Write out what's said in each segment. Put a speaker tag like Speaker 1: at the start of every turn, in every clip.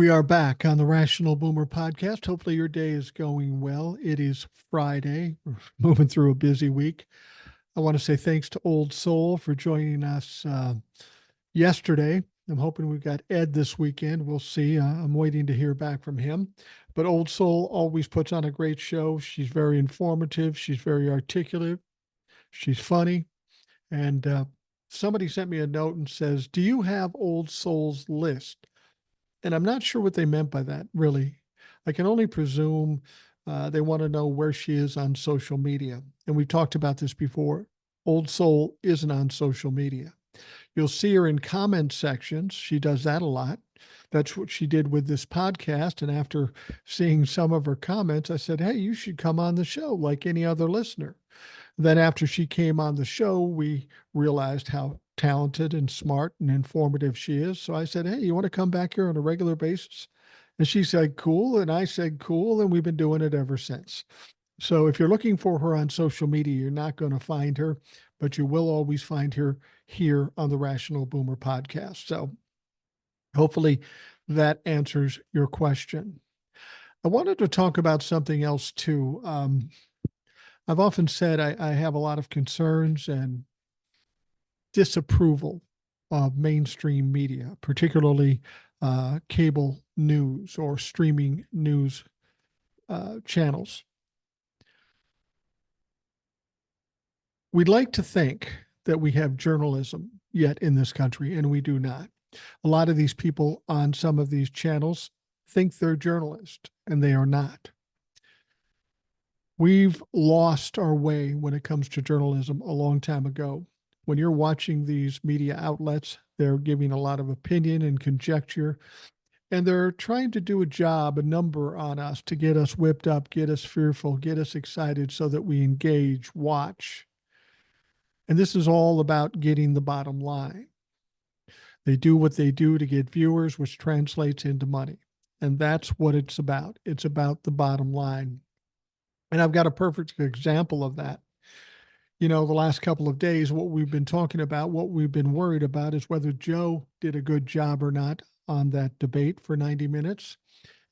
Speaker 1: We are back on the Rational Boomer podcast. Hopefully, your day is going well. It is Friday. We're moving through a busy week. I want to say thanks to Old Soul for joining us yesterday. I'm hoping we've got Ed this weekend. We'll see. I'm waiting to hear back from him. But Old Soul always puts on a great show. She's very informative. She's very articulate. She's funny. And somebody sent me a note and says, "Do you have Old Soul's list?" And I'm not sure what they meant by that, really. I can only presume they want to know where she is on social media. And we've talked about this before. Old Soul isn't on social media. You'll see her in comment sections. She does that a lot. That's what she did with this podcast. And after seeing some of her comments, I said, "Hey, you should come on the show like any other listener." Then after she came on the show, we realized how talented and smart and informative she is. So I said, "Hey, you want to come back here on a regular basis?" And she said, "Cool." And I said, "Cool." And we've been doing it ever since. So if you're looking for her on social media, you're not going to find her, but you will always find her here on the Rational Boomer podcast. So hopefully that answers your question. I wanted to talk about something else too. I've often said I have a lot of concerns and disapproval of mainstream media, particularly cable news or streaming news channels. We'd like to think that we have journalism yet in this country, and we do not. A lot of these people on some of these channels think they're journalists, and they are not. We've lost our way when it comes to journalism a long time ago. When you're watching these media outlets, they're giving a lot of opinion and conjecture, and they're trying to do a number on us to get us whipped up, get us fearful, get us excited so that we engage, watch. And this is all about getting the bottom line. They do what they do to get viewers, which translates into money. And that's what it's about. It's about the bottom line. And I've got a perfect example of that. The last couple of days, what we've been talking about, what we've been worried about is whether Joe did a good job or not on that debate for 90 minutes.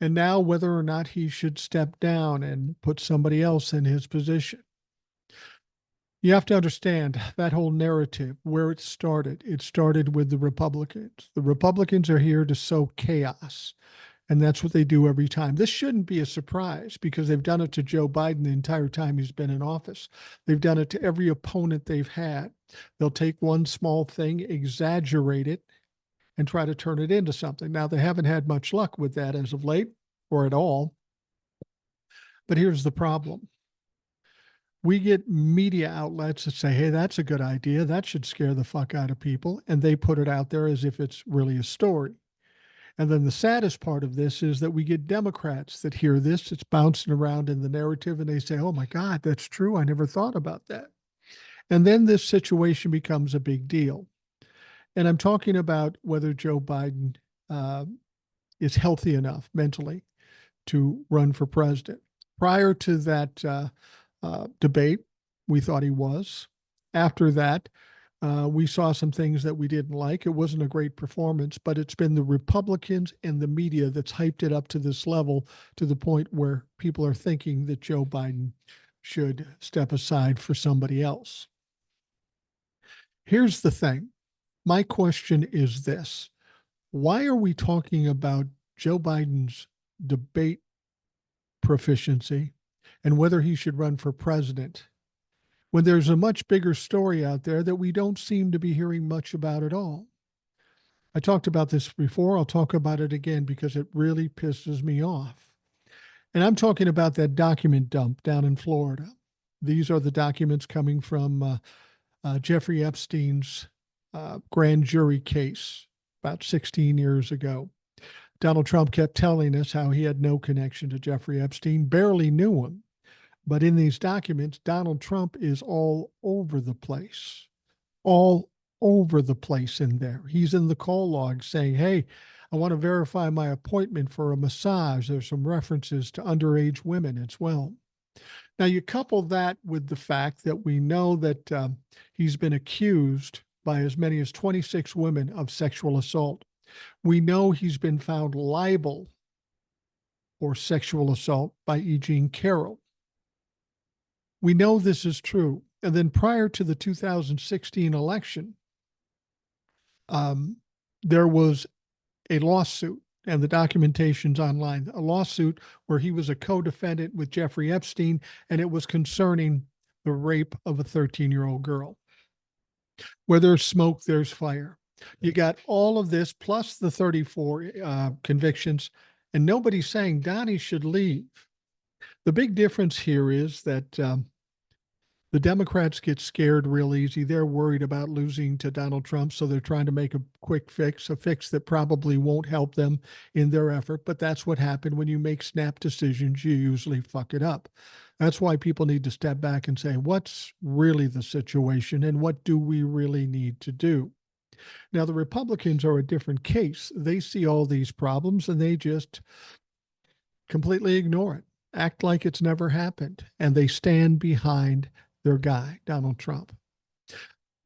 Speaker 1: And now whether or not he should step down and put somebody else in his position. You have to understand that whole narrative, where it started with the Republicans. The Republicans are here to sow chaos. And that's what they do every time. This shouldn't be a surprise because they've done it to Joe Biden the entire time he's been in office. They've done it to every opponent they've had. They'll take one small thing, exaggerate it, and try to turn it into something. Now, they haven't had much luck with that as of late or at all. But here's the problem. We get media outlets that say, "Hey, that's a good idea. That should scare the fuck out of people." And they put it out there as if it's really a story. And then the saddest part of this is that we get Democrats that hear this. It's bouncing around in the narrative and they say, "Oh my God, that's true. I never thought about that." And then this situation becomes a big deal. And I'm talking about whether Joe Biden is healthy enough mentally to run for president. Prior to that debate, we thought he was. After that, we saw some things that we didn't like. It wasn't a great performance, but it's been the Republicans and the media that's hyped it up to this level, to the point where people are thinking that Joe Biden should step aside for somebody else. Here's the thing. My question is this. Why are we talking about Joe Biden's debate proficiency and whether he should run for president when there's a much bigger story out there that we don't seem to be hearing much about at all? I talked about this before. I'll talk about it again because it really pisses me off. And I'm talking about that document dump down in Florida. These are the documents coming from Jeffrey Epstein's grand jury case about 16 years ago. Donald Trump kept telling us how he had no connection to Jeffrey Epstein, barely knew him. But in these documents, Donald Trump is all over the place, all over the place in there. He's in the call log saying, "Hey, I want to verify my appointment for a massage." There's some references to underage women as well. Now, you couple that with the fact that we know that he's been accused by as many as 26 women of sexual assault. We know he's been found liable for sexual assault by E. Jean Carroll. We know this is true. And then prior to the 2016 election, um, there was a lawsuit, and the documentation's online, a lawsuit where he was a co-defendant with Jeffrey Epstein, and it was concerning the rape of a 13-year-old girl. Where there's smoke, there's fire. You got all of this plus the 34 convictions, and nobody's saying Donnie should leave. The big difference here is that the Democrats get scared real easy. They're worried about losing to Donald Trump, so they're trying to make a quick fix, a fix that probably won't help them in their effort. But that's what happened when you make snap decisions. You usually fuck it up. That's why people need to step back and say, what's really the situation and what do we really need to do? Now, the Republicans are a different case. They see all these problems and they just completely ignore it, act like it's never happened, and they stand behind their guy, Donald Trump.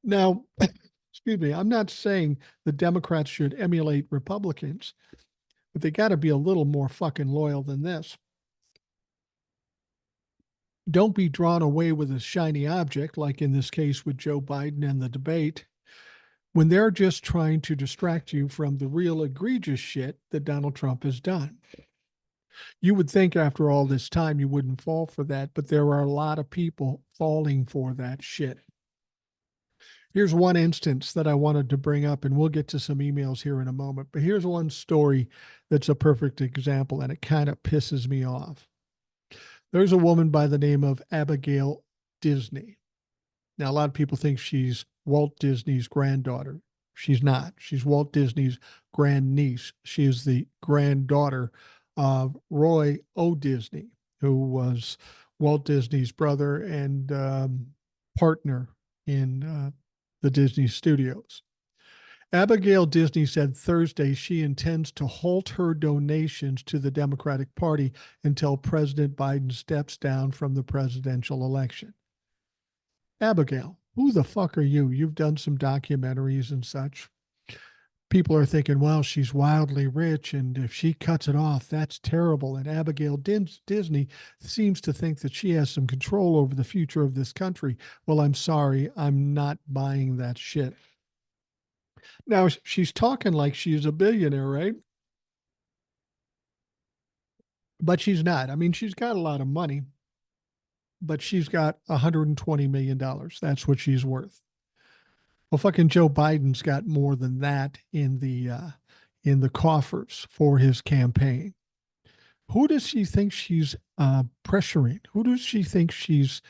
Speaker 1: Now, excuse me, I'm not saying the Democrats should emulate Republicans, but they got to be a little more fucking loyal than this. Don't be drawn away with a shiny object, like in this case with Joe Biden and the debate, when they're just trying to distract you from the real egregious shit that Donald Trump has done. You would think after all this time you wouldn't fall for that, but there are a lot of people falling for that shit. Here's one instance that I wanted to bring up, and we'll get to some emails here in a moment. But here's one story that's a perfect example, and it kind of pisses me off. There's a woman by the name of Abigail Disney. Now, a lot of people think she's Walt Disney's granddaughter. She's not. She's Walt Disney's grandniece. She is the granddaughter of Roy O. Disney, who was Walt Disney's brother and partner in the Disney studios. Abigail Disney said Thursday she intends to halt her donations to the Democratic Party until President Biden steps down from the presidential election. Abigail, who the fuck are you? You've done some documentaries and such. People are thinking, well, she's wildly rich, and if she cuts it off, that's terrible. And Abigail Disney seems to think that she has some control over the future of this country. Well, I'm sorry, I'm not buying that shit. Now, she's talking like she's a billionaire, right? But she's not. I mean, she's got a lot of money, but she's got $120 million. That's what she's worth. Well, fucking Joe Biden's got more than that in the coffers for his campaign. Who does she think she's pressuring? Who does she think she's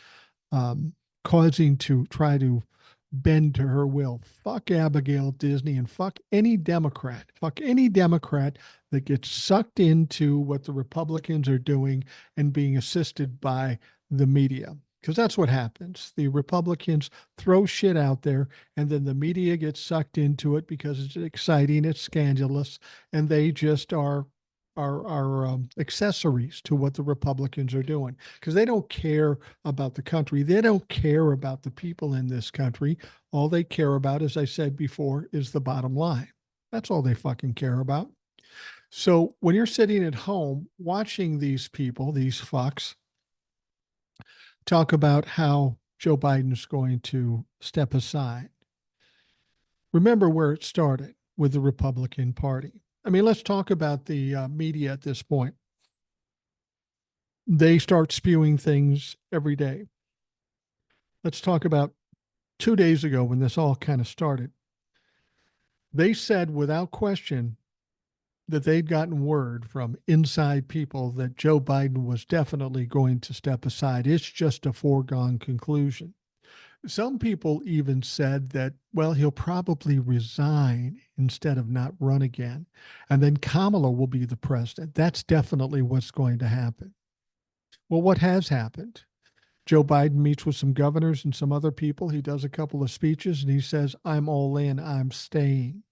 Speaker 1: causing to try to bend to her will? Fuck Abigail Disney and fuck any Democrat. Fuck any Democrat that gets sucked into what the Republicans are doing and being assisted by the media. Because that's what happens. The Republicans throw shit out there, and then the media gets sucked into it because it's exciting, it's scandalous, and they just are accessories to what the Republicans are doing. Because they don't care about the country. They don't care about the people in this country. All they care about, as I said before, is the bottom line. That's all they fucking care about. So when you're sitting at home watching these people, these fucks, talk about how Joe Biden's going to step aside, remember where it started with the Republican Party. I mean, let's talk about the media at this point. They start spewing things every day. Let's talk about 2 days ago when this all kind of started. They said without question that they'd gotten word from inside people that Joe Biden was definitely going to step aside. It's just a foregone conclusion. Some people even said that, well, he'll probably resign instead of not run again. And then Kamala will be the president. That's definitely what's going to happen. Well, what has happened? Joe Biden meets with some governors and some other people. He does a couple of speeches and he says, I'm all in, I'm staying.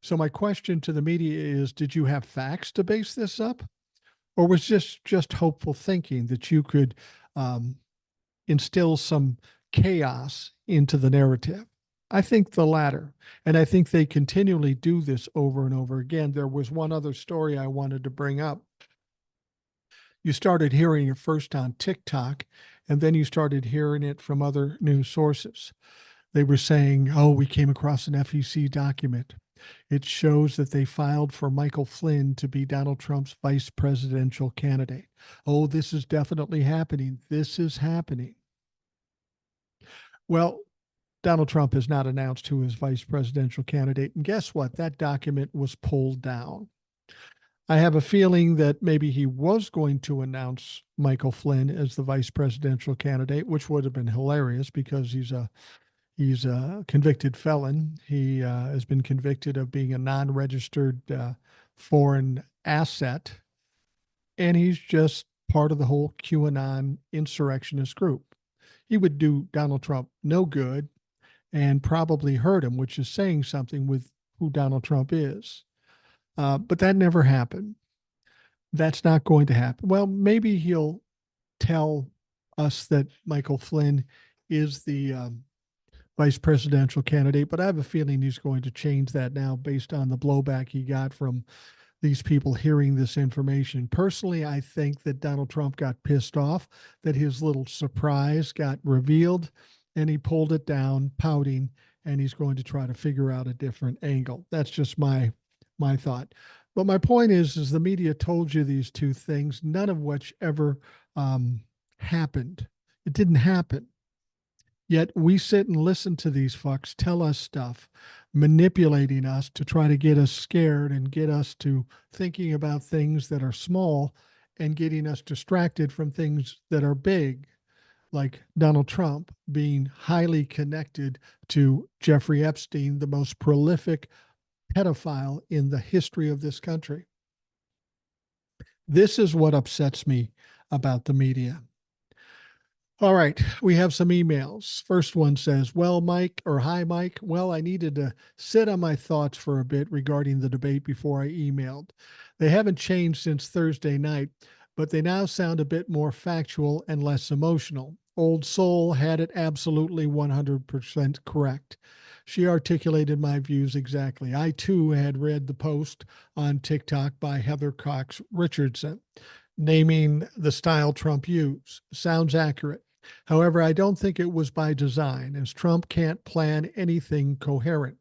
Speaker 1: So my question to the media is, did you have facts to base this up? Or was this just hopeful thinking that you could instill some chaos into the narrative? I think the latter. And I think they continually do this over and over again. There was one other story I wanted to bring up. You started hearing it first on TikTok, and then you started hearing it from other news sources. They were saying, oh, we came across an FEC document. It shows that they filed for Michael Flynn to be Donald Trump's vice presidential candidate. Oh, this is definitely happening. This is happening. Well, Donald Trump has not announced who his vice presidential candidate. And guess what? That document was pulled down. I have a feeling that maybe he was going to announce Michael Flynn as the vice presidential candidate, which would have been hilarious because he's a convicted felon. He has been convicted of being a non-registered foreign asset, and he's just part of the whole QAnon insurrectionist group. He would do Donald Trump no good and probably hurt him, which is saying something with who Donald Trump is. But that never happened. That's not going to happen. Well, maybe he'll tell us that Michael Flynn is the vice presidential candidate, but I have a feeling he's going to change that now based on the blowback he got from these people hearing this information. Personally, I think that Donald Trump got pissed off that his little surprise got revealed and he pulled it down, pouting, and he's going to try to figure out a different angle. That's just my thought. But my point is the media told you these two things, none of which ever happened. It didn't happen. Yet we sit and listen to these fucks tell us stuff, manipulating us to try to get us scared and get us to thinking about things that are small and getting us distracted from things that are big, like Donald Trump being highly connected to Jeffrey Epstein, the most prolific pedophile in the history of this country. This is what upsets me about the media. All right, we have some emails. First one says, well, Mike, or hi, Mike. Well, I needed to sit on my thoughts for a bit regarding the debate before I emailed. They haven't changed since Thursday night, but they now sound a bit more factual and less emotional. Old Soul had it absolutely 100% correct. She articulated my views exactly. I too had read the post on TikTok by Heather Cox Richardson, naming the style Trump used. Sounds accurate. However, I don't think it was by design, as Trump can't plan anything coherent.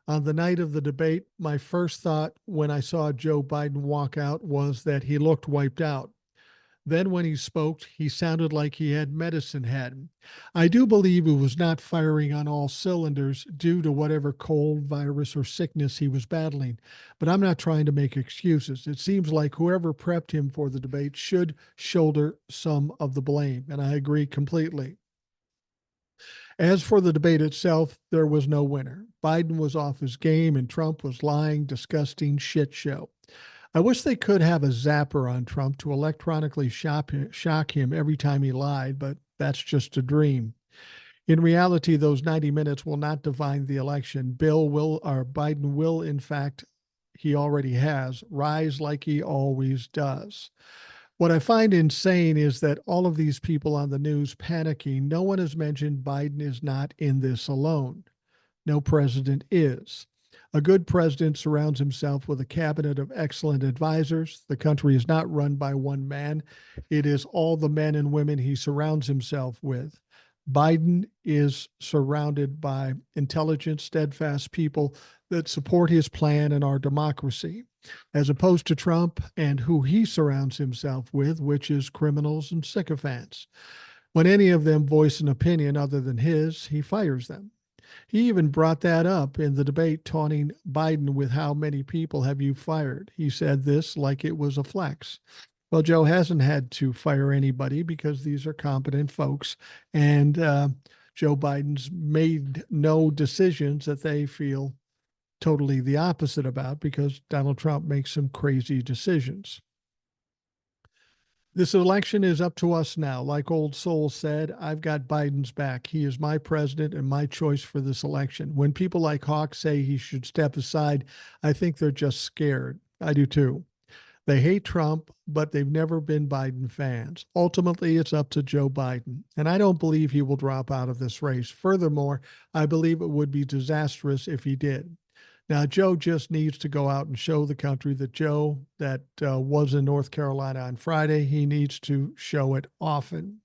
Speaker 1: On the night of the debate, my first thought when I saw Joe Biden walk out was that he looked wiped out. Then, when he spoke, he sounded like he had medicine head. I do believe he was not firing on all cylinders due to whatever cold, virus, or sickness he was battling. But I'm not trying to make excuses. It seems like whoever prepped him for the debate should shoulder some of the blame, and I agree completely. As for the debate itself, there was no winner. Biden was off his game, and Trump was lying, disgusting shit show. I wish they could have a zapper on Trump to electronically shock him every time he lied, but that's just a dream. In reality, those 90 minutes will not define the election. Biden will, in fact, he already has, rise like he always does. What I find insane is that all of these people on the news panicking, no one has mentioned Biden is not in this alone. No president is. A good president surrounds himself with a cabinet of excellent advisors. The country is not run by one man. It is all the men and women he surrounds himself with. Biden is surrounded by intelligent, steadfast people that support his plan and our democracy, as opposed to Trump and who he surrounds himself with, which is criminals and sycophants. When any of them voice an opinion other than his, he fires them. He even brought that up in the debate, taunting Biden with how many people have you fired. He said this like it was a flex. Well, Joe hasn't had to fire anybody because these are competent folks. And Joe Biden's made no decisions that they feel totally the opposite about because Donald Trump makes some crazy decisions. This election is up to us now. Like Old Soul said, I've got Biden's back. He is my president and my choice for this election. When people like Hawk say he should step aside, I think they're just scared. I do too. They hate Trump, but they've never been Biden fans. Ultimately, it's up to Joe Biden. And I don't believe he will drop out of this race. Furthermore, I believe it would be disastrous if he did. Now, Joe just needs to go out and show the country that Joe, that was in North Carolina on Friday, he needs to show it often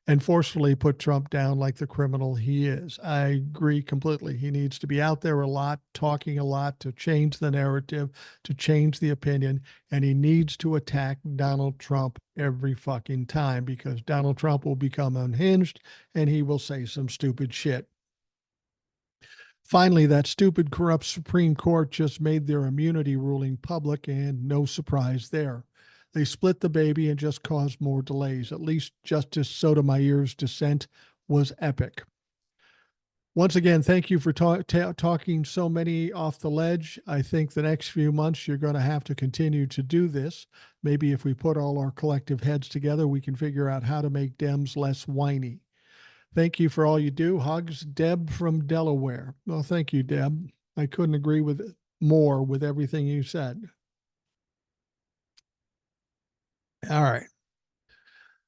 Speaker 1: and forcefully put Trump down like the criminal he is. I agree completely. He needs to be out there a lot, talking a lot to change the narrative, to change the opinion, and he needs to attack Donald Trump every fucking time because Donald Trump will become unhinged and he will say some stupid shit. Finally, that stupid, corrupt Supreme Court just made their immunity ruling public, and no surprise there. They split the baby and just caused more delays. At least Justice Sotomayor's dissent was epic. Once again, thank you for talking so many off the ledge. I think the next few months you're going to have to continue to do this. Maybe if we put all our collective heads together, we can figure out how to make Dems less whiny. Thank you for all you do. Hugs, Deb from Delaware. Well, thank you, Deb. I couldn't agree with more with everything you said. All right.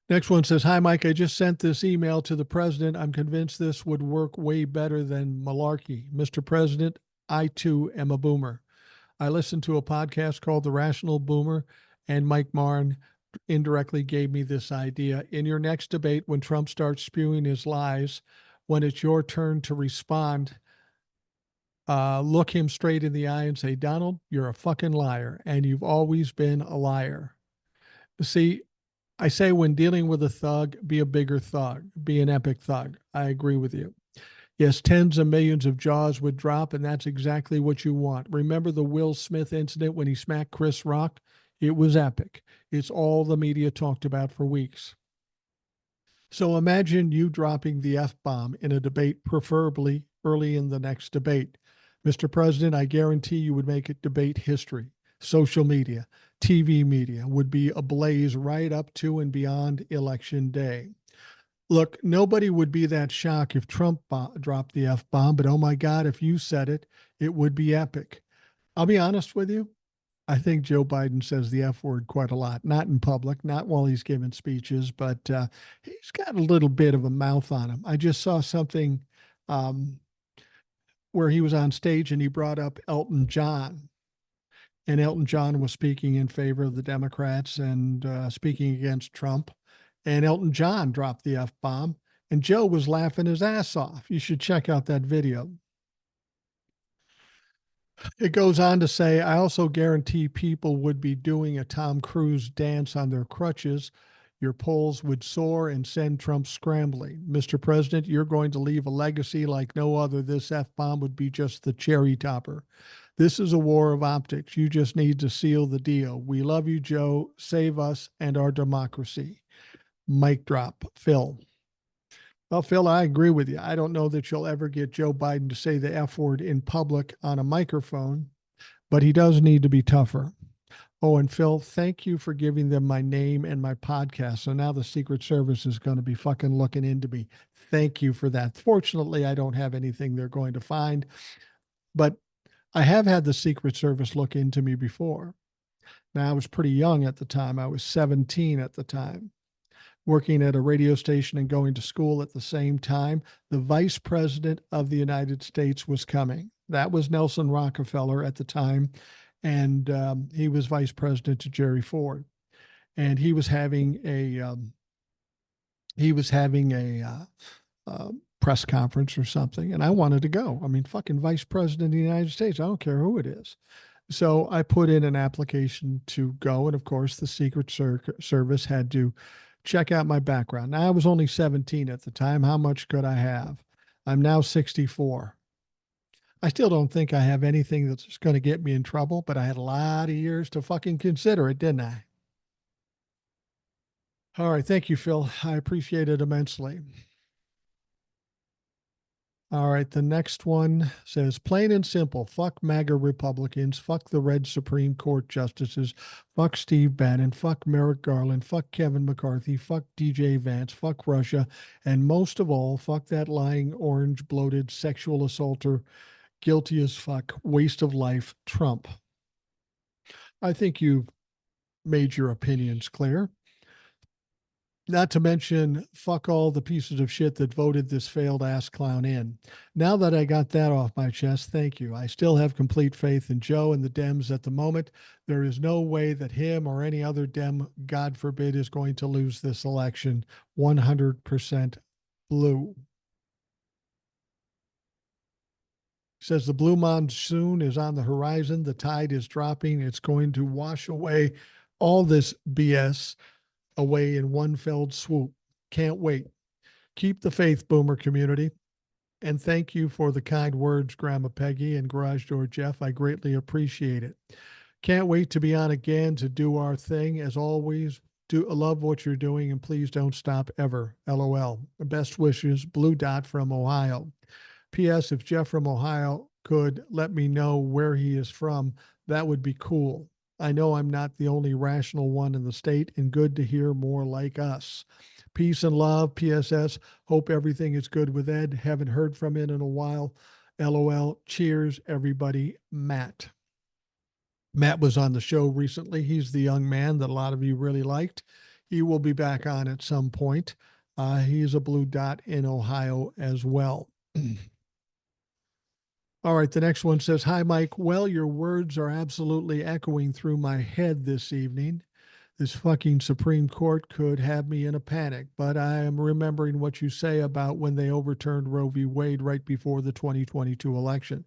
Speaker 1: Next one says, "Hi, Mike. I just sent this email to the president. I'm convinced this would work way better than malarkey. Mr. President, I too am a boomer. I listened to a podcast called The Rational Boomer, and Mike Marn indirectly gave me this idea. In your next debate, when Trump starts spewing his lies, when it's your turn to respond, look him straight in the eye and say, Donald, you're a fucking liar, and you've always been a liar. See, I say when dealing with a thug, be a bigger thug, be an epic thug. I agree with you. Yes, tens of millions of jaws would drop, and that's exactly what you want. Remember the Will Smith incident when he smacked Chris Rock? It was epic. It's all the media talked about for weeks. So imagine you dropping the F-bomb in a debate, preferably early in the next debate. Mr. President, I guarantee you would make it debate history. Social media, TV media would be ablaze right up to and beyond Election Day. Look, nobody would be that shocked if Trump dropped the F-bomb, but oh my God, if you said it, it would be epic. I'll be honest with you. I think Joe Biden says the F word quite a lot, not in public, not while he's giving speeches, but he's got a little bit of a mouth on him. I just saw something where he was on stage and he brought up Elton John. And Elton John was speaking in favor of the Democrats and speaking against Trump. And Elton John dropped the F-bomb, and Joe was laughing his ass off. You should check out that video. It goes on to say, I also guarantee people would be doing a Tom Cruise dance on their crutches. Your polls would soar and send Trump scrambling. Mr. President, you're going to leave a legacy like no other. This F-bomb would be just the cherry topper. This is a war of optics. You just need to seal the deal. We love you, Joe. Save us and our democracy. Mic drop. Phil. Well, Phil, I agree with you. I don't know that you'll ever get Joe Biden to say the F word in public on a microphone, but he does need to be tougher. Oh, and Phil, thank you for giving them my name and my podcast. So now the Secret Service is going to be fucking looking into me. Thank you for that. Fortunately, I don't have anything they're going to find, but I have had the Secret Service look into me before. Now, I was pretty young at the time. I was 17 at the time, working at a radio station and going to school at the same time. The Vice President of the United States was coming. That was Nelson Rockefeller at the time, and he was Vice President to Jerry Ford. And he was having a press conference or something, and I wanted to go. I mean, fucking Vice President of the United States. I don't care who it is. So I put in an application to go, and of course, the Secret Service had to check out my background. Now, I was only 17 at the time. How much could I have? I'm now 64. I still don't think I have anything that's going to get me in trouble, but I had a lot of years to fucking consider it, didn't I? All right. Thank you, Phil. I appreciate it immensely. All right. The next one says, plain and simple, fuck MAGA Republicans, fuck the red Supreme Court justices, fuck Steve Bannon, fuck Merrick Garland, fuck Kevin McCarthy, fuck DJ Vance, fuck Russia, and most of all, fuck that lying, orange, bloated sexual assaulter, guilty as fuck, waste of life, Trump. I think you've made your opinions clear. Not to mention, fuck all the pieces of shit that voted this failed ass clown in. Now that I got that off my chest, thank you. I still have complete faith in Joe and the Dems at the moment. There is no way that him or any other Dem, God forbid, is going to lose this election. 100% blue. Says the blue monsoon is on the horizon. The tide is dropping. It's going to wash away all this BS away in one fell swoop. Can't wait. Keep the faith, Boomer community. And thank you for the kind words, Grandma Peggy and Garage Door Jeff. I greatly appreciate it. Can't wait to be on again to do our thing. As always, love what you're doing and please don't stop ever. LOL. Best wishes, Blue Dot from Ohio. P.S. If Jeff from Ohio could let me know where he is from, that would be cool. I know I'm not the only rational one in the state, and good to hear more like us. Peace and love. PSS. Hope everything is good with Ed. Haven't heard from him in a while. LOL. Cheers, everybody. Matt. Matt was on the show recently. He's the young man that a lot of you really liked. He will be back on at some point. He's a blue dot in Ohio as well. All right, the next one says, Hi, Mike. Well, your words are absolutely echoing through my head this evening. This fucking Supreme Court could have me in a panic, but I am remembering what you say about when they overturned Roe v. Wade right before the 2022 election.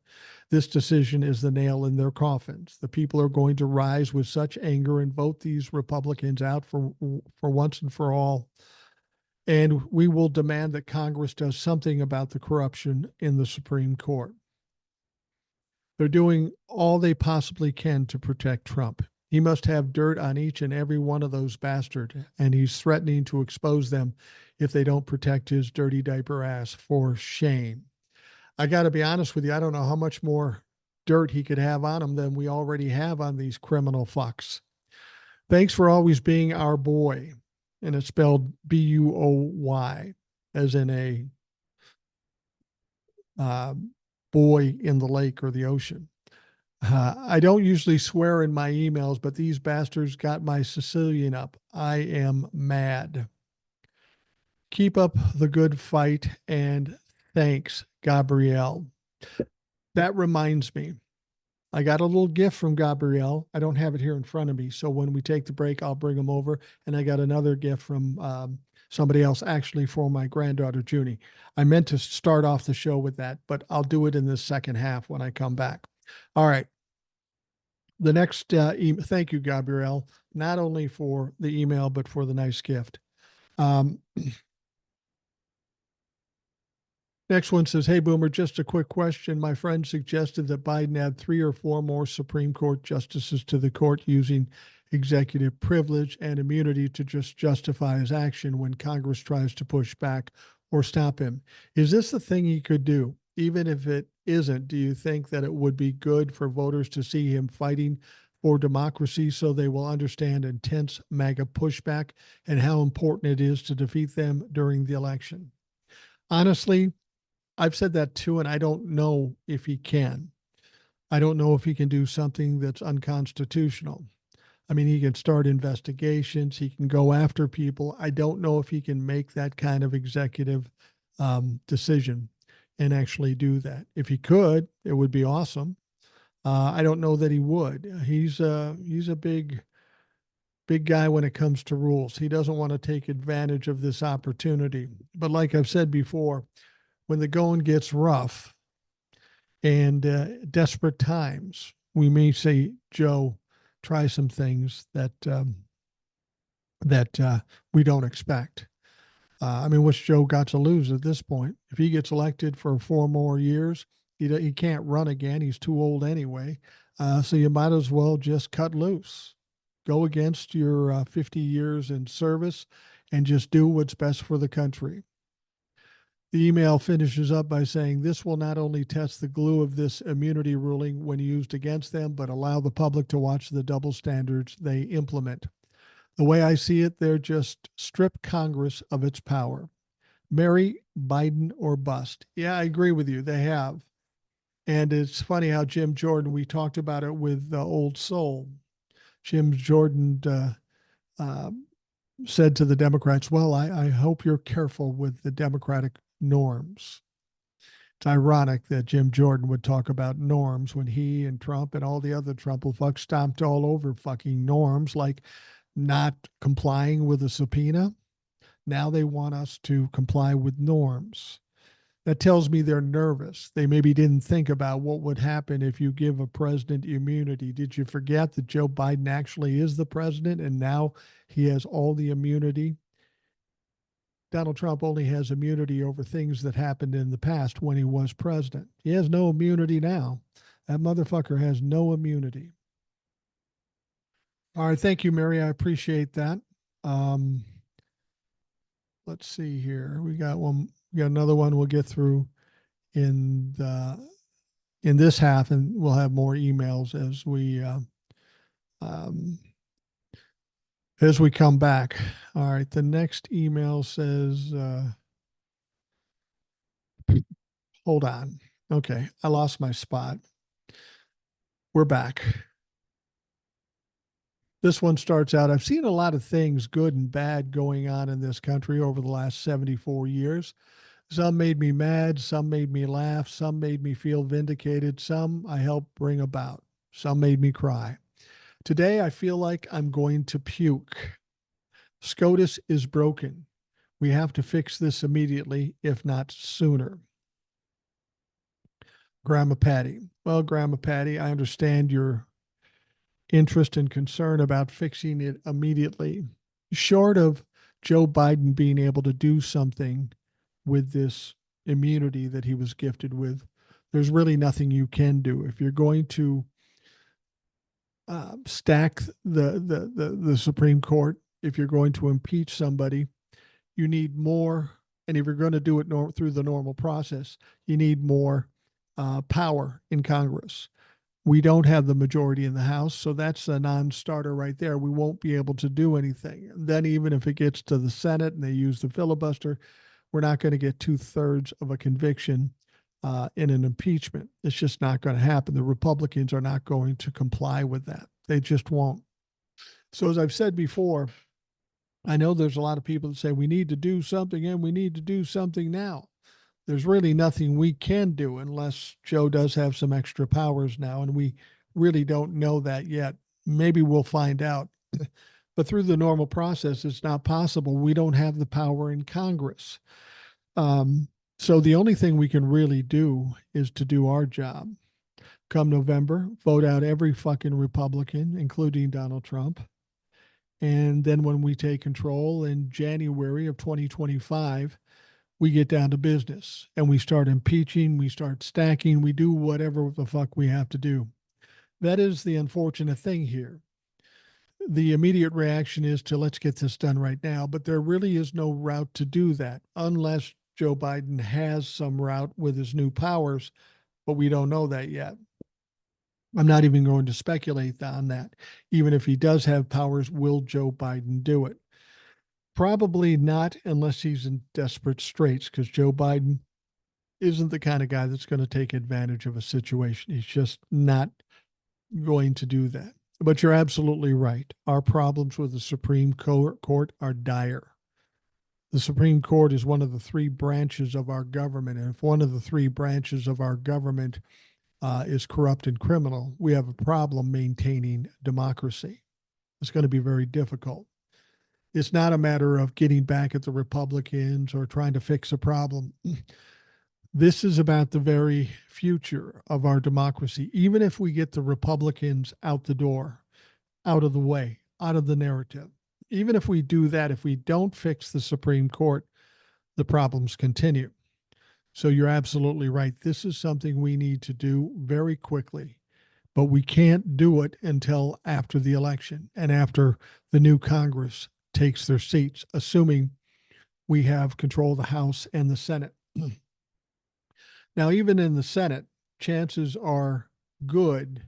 Speaker 1: This decision is the nail in their coffins. The people are going to rise with such anger and vote these Republicans out for once and for all. And we will demand that Congress does something about the corruption in the Supreme Court. They're doing all they possibly can to protect Trump. He must have dirt on each and every one of those bastards, and he's threatening to expose them if they don't protect his dirty diaper ass. For shame. I got to be honest with you, I don't know how much more dirt he could have on him than we already have on these criminal fucks. Thanks for always being our boy. And it's spelled B-U-O-Y, as in a boy in the lake or the ocean. I don't usually swear in my emails, but these bastards got my Sicilian up. I am mad. Keep up the good fight, and thanks, Gabrielle. That reminds me, I got a little gift from Gabrielle. I don't have it here in front of me, so when we take the break, I'll bring them over. And I got another gift from somebody else, actually, for my granddaughter, Junie. I meant to start off the show with that, but I'll do it in the second half when I come back. All right. The next thank you, Gabrielle, not only for the email, but for the nice gift. Next one says, Hey, Boomer, just a quick question. My friend suggested that Biden add 3 or 4 more Supreme Court justices to the court using executive privilege and immunity to just justify his action when Congress tries to push back or stop him. Is this the thing he could do? Even if it isn't, do you think that it would be good for voters to see him fighting for democracy so they will understand intense MAGA pushback and how important it is to defeat them during the election? Honestly, I've said that too, and I don't know if he can. I don't know if he can do something that's unconstitutional. I mean, he can start investigations. He can go after people. I don't know if he can make that kind of executive decision and actually do that. If he could, it would be awesome. I don't know that he would. He's a big guy when it comes to rules. He doesn't want to take advantage of this opportunity. But like I've said before, when the going gets rough and desperate times, we may say, Joe, try some things that we don't expect. I mean, what's Joe got to lose at this point? If he gets elected for 4 more years, he can't run again. He's too old anyway. So you might as well just cut loose. Go against your 50 years in service and just do what's best for the country. The email finishes up by saying this will not only test the glue of this immunity ruling when used against them, but allow the public to watch the double standards they implement. The way I see it, they're just strip Congress of its power. Marry Biden or bust. Yeah, I agree with you. They have. And it's funny how Jim Jordan, we talked about it with Old Soul. Jim Jordan uh, said to the Democrats, well, I hope you're careful with the Democratic norms. It's ironic that Jim Jordan would talk about norms when he and Trump and all the other Trumplefucks stomped all over fucking norms, like not complying with a subpoena. Now they want us to comply with norms. That tells me they're nervous. They maybe didn't think about what would happen if you give a president immunity. Did you forget that Joe Biden actually is the president and now he has all the immunity? Donald Trump only has immunity over things that happened in the past when he was president. He has no immunity now. That motherfucker has no immunity. All right. Thank you, Mary. I appreciate that. Um, let's see here. We got one. We got another one we'll get through in in this half, and we'll have more emails um, as we come back. All right. The next email says, hold on. Okay. I lost my spot. We're back. This one starts out, I've seen a lot of things, good and bad, going on in this country over the last 74 years. Some made me mad, some made me laugh, some made me feel vindicated, some I helped bring about, some made me cry. Today, I feel like I'm going to puke. SCOTUS is broken. We have to fix this immediately, if not sooner. Grandma Patty. Well, Grandma Patty, I understand your interest and concern about fixing it immediately. Short of Joe Biden being able to do something with this immunity that he was gifted with, there's really nothing you can do. If you're going to stack the Supreme Court, if you're going to impeach somebody, you need more. And if you're going to do it through the normal process, you need more power in Congress. We don't have the majority in the House, so that's a non-starter right there. We won't be able to do anything. And then even if it gets to the Senate and they use the filibuster, we're not going to get 2/3 of a conviction in an impeachment. It's just not going to happen. The Republicans are not going to comply with that. They just won't. So as I've said before, I know there's a lot of people that say we need to do something and we need to do something now. There's really nothing we can do unless Joe does have some extra powers now, and we really don't know that yet. Maybe we'll find out. But through the normal process, it's not possible. We don't have the power in Congress. So the only thing we can really do is to do our job. Come November, vote out every fucking Republican, including Donald Trump. And then when we take control in January of 2025, we get down to business and we start impeaching, we start stacking, we do whatever the fuck we have to do. That is the unfortunate thing here. The immediate reaction is to let's get this done right now, but there really is no route to do that unless Joe Biden has some route with his new powers, but we don't know that yet. I'm not even going to speculate on that. Even if he does have powers, will Joe Biden do it? Probably not unless he's in desperate straits, because Joe Biden isn't the kind of guy that's going to take advantage of a situation. He's just not going to do that. But you're absolutely right. Our problems with the Supreme Court are dire. The Supreme Court is one of the three branches of our government. And if one of the three branches of our government is corrupt and criminal, we have a problem maintaining democracy. It's going to be very difficult. It's not a matter of getting back at the Republicans or trying to fix a problem. This is about the very future of our democracy. Even if we get the Republicans out the door, out of the way, out of the narrative, even if we do that, if we don't fix the Supreme Court, the problems continue. So you're absolutely right. This is something we need to do very quickly, but we can't do it until after the election and after the new Congress takes their seats, assuming we have control of the House and the Senate. Now, even in the Senate, chances are good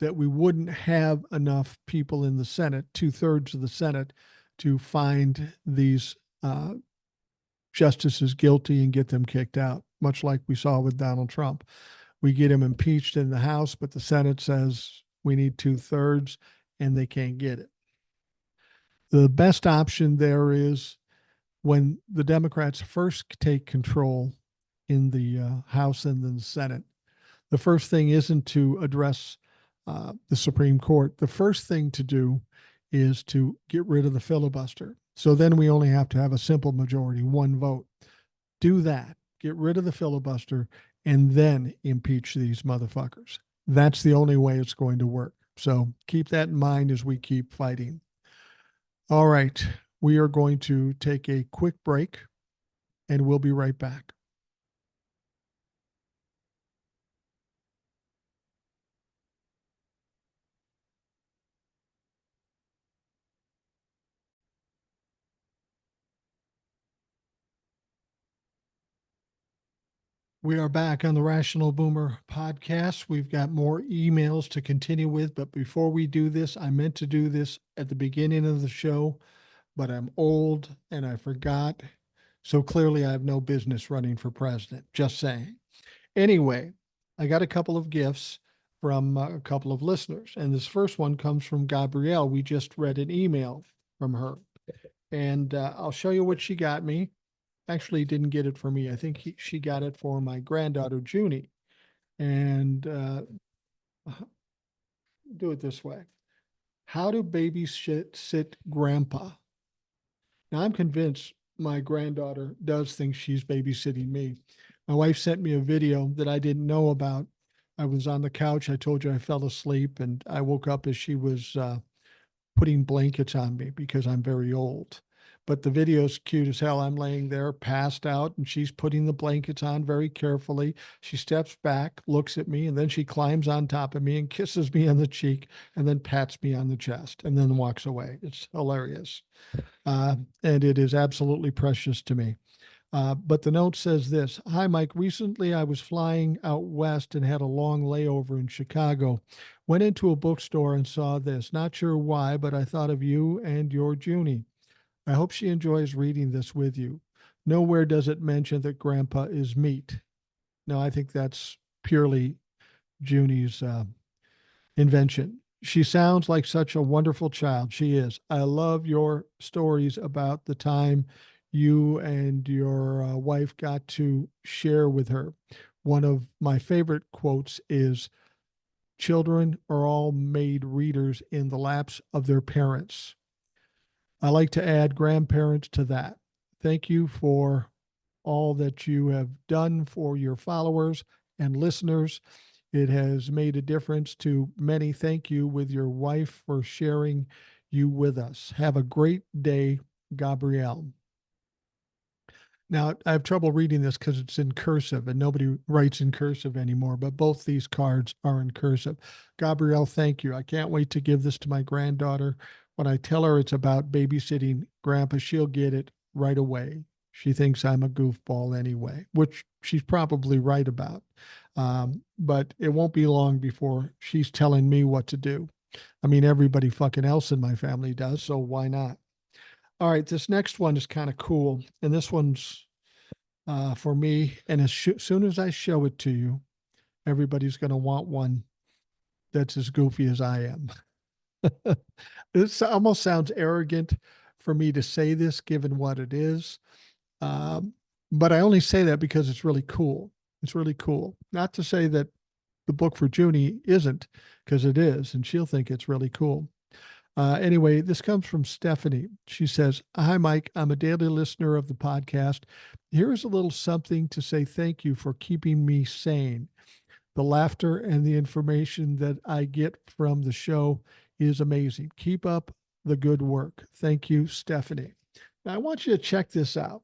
Speaker 1: that we wouldn't have enough people in the Senate, 2/3 of the Senate, to find these justices guilty and get them kicked out, much like we saw with Donald Trump. We get him impeached in the House, but the Senate says we need 2/3, and they can't get it. The best option there is when the Democrats first take control in the House and then the Senate, the first thing isn't to address the Supreme Court. The first thing to do is to get rid of the filibuster. So then we only have to have a simple majority, one vote. Do that, get rid of the filibuster, and then impeach these motherfuckers. That's the only way it's going to work. So keep that in mind as we keep fighting. All right, we are going to take a quick break and we'll be right back. We are back on the Rational Boomer podcast. We've got more emails to continue with, but before we do this, I meant to do this at the beginning of the show, but I'm old and I forgot. So clearly, I have no business running for president. Just saying. Anyway, I got a couple of gifts from a couple of listeners, and this first one comes from Gabrielle. We just read an email from her, and I'll show you what she got me. Actually, didn't get it for me. I think she got it for my granddaughter Junie, and do it this way: How to babysit sit grandpa? Now, I'm convinced my granddaughter does think she's babysitting me. My wife sent me a video that I didn't know about. I was on the couch. I told you I fell asleep, and I woke up as she was putting blankets on me because I'm very old. But the video's cute as hell. I'm laying there passed out, and she's putting the blankets on very carefully. She steps back, looks at me, and then she climbs on top of me and kisses me on the cheek and then pats me on the chest and then walks away. It's hilarious. And it is absolutely precious to me. But the note says this: Hi, Mike. Recently, I was flying out west and had a long layover in Chicago. Went into a bookstore and saw this. Not sure why, but I thought of you and your Junie. I hope she enjoys reading this with you. Nowhere does it mention that Grandpa is meat. No, I think that's purely Junie's invention. She sounds like such a wonderful child. She is. I love your stories about the time you and your wife got to share with her. One of my favorite quotes is: Children are all made readers in the laps of their parents. I like to add grandparents to that. Thank you for all that you have done for your followers and listeners. It has made a difference to many. Thank you with your wife for sharing you with us. Have a great day, Gabrielle. Now, I have trouble reading this because it's in cursive and nobody writes in cursive anymore, but both these cards are in cursive. Gabrielle, thank you. I can't wait to give this to my granddaughter. When I tell her it's about babysitting Grandpa, she'll get it right away. She thinks I'm a goofball anyway, which she's probably right about. But it won't be long before she's telling me what to do. I mean, everybody fucking else in my family does, so why not? All right, this next one is kind of cool, and this one's for me. And as soon as I show it to you, everybody's going to want one that's as goofy as I am. This almost sounds arrogant for me to say this, given what it is. Um, but I only say that because it's really cool. It's really cool. Not to say that the book for Junie isn't, because it is, and she'll think it's really cool. Anyway, this comes from Stephanie. She says, Hi, Mike. I'm a daily listener of the podcast. Here is a little something to say thank you for keeping me sane. The laughter and the information that I get from the show is amazing. Keep up the good work. Thank you, Stephanie. Now, I want you to check this out.